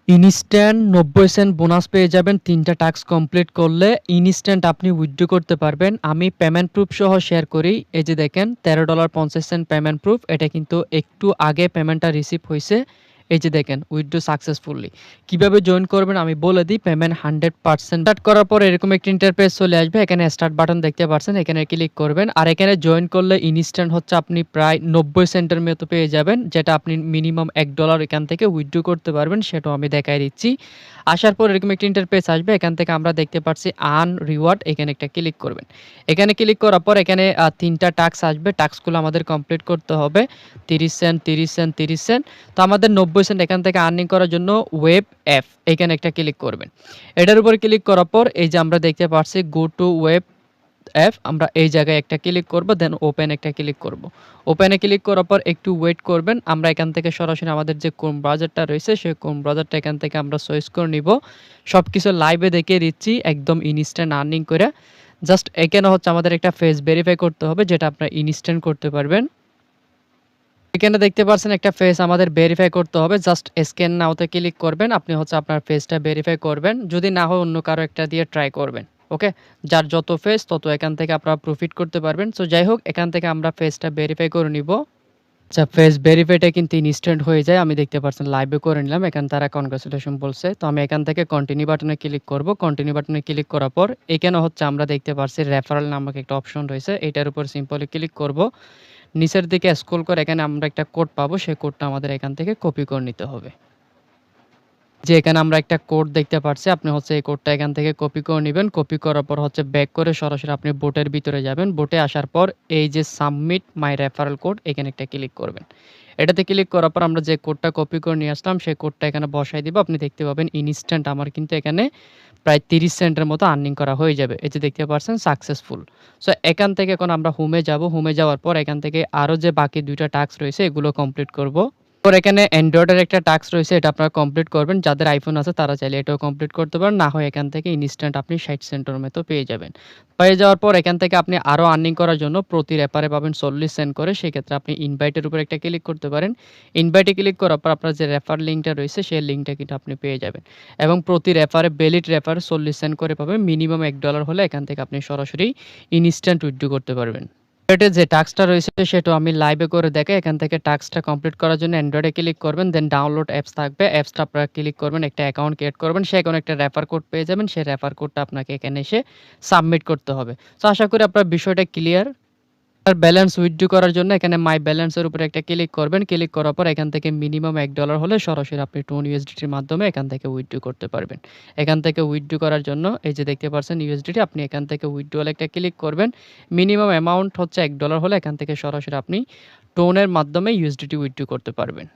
Instant ৯০ Saint bonus পেয়ে যাবেন ৩ টা টাস্ক কমপ্লিট করলে। ইনস্ট্যান্ট আপনি উইথড্র করতে পারবেন। আমি পেমেন্ট প্রুফ সহ শেয়ার করি। এই যে দেখেন $১৩.৫০ পেমেন্ট প্রুফ। এটা কিন্তু একটু আগে পেমেন্টটা রিসিভ হইছে। এই যে দেখেন উইথড্র সাকসেসফুলি। কিভাবে জয়েন করবেন আমি বলে দিই। পেমেন্ট 100% স্টার্ট করার পর এরকম একটা ইন্টারফেস চলে আসবে। এখানে স্টার্ট বাটন দেখতে পাচ্ছেন। এখানে ক্লিক করবেন। আর এখানে জয়েন করলে ইনস্ট্যান্ট হচ্ছে আপনি প্রায় ৯০ সেন্টের মতো পেয়ে যাবেন। যেটা আপনি মিনিমাম $১ এখান থেকে উইথড্র করতে পারবেন। সেটাও আমি দেখায় দিচ্ছি। আসার পর এরকম একটা ইন্টারফেস আসবে। এখান থেকে আমরা দেখতে পাচ্ছি আর্ন রিওয়ার্ড, এখানে একটা ক্লিক করবেন। এখানে ক্লিক করার পর এখানে ৩ টা টাস্ক আসবে। টাস্কগুলো আমাদের কমপ্লিট করতে হবে। ৩০ সেন্ট, ৩০ সেন্ট, ৩০ সেন্ট। তো আমাদের ৯০ সেন্ট এখান থেকে আর্নিং করার জন্য ওয়েব অ্যাপ, এখানে একটা ক্লিক করবেন। এটার উপর ক্লিক করার পর এই যে আমরা দেখতে পাচ্ছি গো টু ওয়েব অ্যাপ, আমরা এই জায়গায় একটা ক্লিক করব, দেন ওপেন একটা ক্লিক করব। ওপেনে ক্লিক করার পর একটু ওয়েট করবেন। আমরা এখান থেকে সরাসরি আমাদের যে ক্রোম ব্রাউজারটা রয়েছে সেই ক্রোম ব্রাউজারটা এখান থেকে আমরা চয়েস করে নিব। সবকিছু লাইভে দেখিয়ে দিচ্ছি একদম ইনস্ট্যান্ট আর্নিং করে। জাস্ট এখানে হচ্ছে আমাদের একটা ফেস ভেরিফাই করতে হবে, যেটা আপনারা ইনস্ট্যান্ট করতে পারবেন। এখানে দেখতে পাচ্ছেন একটা ফেস আমাদের ভেরিফাই করতে হবে। জাস্ট স্ক্যান নাওতে ক্লিক করবেন। আপনি হচ্ছে আপনার ফেসটা ভেরিফাই করবেন। যদি না হয় অন্য কারো একটা দিয়ে ট্রাই করবেন। ওকে? যার যত ফেস তত এখান থেকে আপনারা প্রফিট করতে পারবেন। সো যাই হোক, এখান থেকে আমরা ফেসটা ভেরিফাই করে নিব। আচ্ছা, ফেস ভেরিফাইটা কিন্তু ইনস্ট্যান্ট হয়ে যায়। আমি দেখতে পাচ্ছেন লাইভে করে নিলাম। এখানে তারা কনগ্রাচুলেশন বলছে। তো আমি এখান থেকে কন্টিনিউ বাটনে ক্লিক করব। কন্টিনিউ বাটনে ক্লিক করার পর এখানে হচ্ছে আমরা দেখতে পাচ্ছি রেফারেল নামক একটা অপশন রয়েছে। এটার উপর সিম্পলি ক্লিক করব। নিচের দিকে স্ক্রল করে এখানে আমরা একটা কোড পাবো। সেই কোডটা আমাদের এখান থেকে কপি করে নিতে হবে। যে এখানে আমরা একটা কোড দেখতে পাচ্ছি। আপনি হচ্ছে এই কোডটা এখান থেকে কপি করে নিবেন। কপি করার পর হচ্ছে ব্যাক করে সরাসরি আপনি বোটের ভিতরে যাবেন। বোটে আসার পর এই যে সাবমিট মাই রেফারেল কোড, এখানে একটা ক্লিক করবেন। এটাতে ক্লিক করার পর আমরা যে কোডটা কপি করে নিয়ে আসলাম সেই কোডটা এখানে বসাই দিব। আপনি দেখতে পাবেন ইনস্ট্যান্ট আমার কিন্তু এখানে প্রায় ৩০ সেন্টের মতো আর্নিং করা হয়ে যাবে। এই যে দেখতে পাচ্ছেন সাকসেসফুল। সো এখান থেকে এখন আমরা হোমে যাব। হোমে যাওয়ার পর এখান থেকে আরো যে বাকি ২ টা টাস্ক রয়েছে এগুলো কমপ্লিট করব। এরপর এখানে অ্যান্ড্রয়েডের একটা টাস্ক রয়েছে, এটা আপনারা কমপ্লিট করবেন। যাদের আইফোন আছে তারা চাইলে এটাও কমপ্লিট করতে পারেন। না হয় এখান থেকে ইনস্ট্যান্ট আপনি ৬০ সেন্টের মতো পেয়ে যাবেন। পেয়ে যাওয়ার পর এখান থেকে আপনি আরো আর্নিং করার জন্য প্রতি রেফারে পাবেন ৪০ সেন্ট করে। সেক্ষেত্রে আপনি ইনভাইটের উপর একটা ক্লিক করতে পারেন। ইনভাইটে ক্লিক করার পর আপনার যে রেফার লিঙ্কটা রয়েছে সেই লিঙ্কটা কিন্তু আপনি পেয়ে যাবেন। এবং প্রতি রেফারে ভ্যালিড রেফার ৪০ সেন্ট করে পাবেন। মিনিমাম $১ হলে এখান থেকে আপনি সরাসরি ইনস্ট্যান্ট উইথড্র করতে পারবেন। অ্যান্ড্রয়েডে যে টাস্কটা রয়েছে সেটাও আমি লাইভে করে দেখাই। এখান থেকে টাস্কটা কমপ্লিট করার জন্য অ্যান্ড্রয়েডে ক্লিক করবেন, দেন ডাউনলোড অ্যাপস থাকবে। অ্যাপসটা আপনারা ক্লিক করবেন, একটা অ্যাকাউন্ট ক্রিয়েট করবেন। সেই অ্যাকাউন্টে একটা রেফার কোড পেয়ে যাবেন। সেই রেফার কোডটা আপনাকে এখানে এসে সাবমিট করতে হবে। সো আশা করি আপনার বিষয়টা ক্লিয়ার। আর ব্যালেন্স উইথড্র করার জন্য এখানে মাই ব্যালেন্সের উপরে একটা ক্লিক করবেন। ক্লিক করার পর এখান থেকে মিনিমাম $১ হলে সরাসরি আপনি টোন ইউএসডিটির মাধ্যমে এখান থেকে উইথড্র করতে পারবেন। এখান থেকে উইথড্র করার জন্য এই যে দেখতে পাচ্ছেন ইউএসডিটি, আপনি এখান থেকে উইথড্রয়াল একটা ক্লিক করবেন। মিনিমাম অ্যামাউন্ট হচ্ছে $১ হলে এখান থেকে সরাসরি আপনি টোনের মাধ্যমে ইউএসডিটি উইথড্র করতে পারবেন।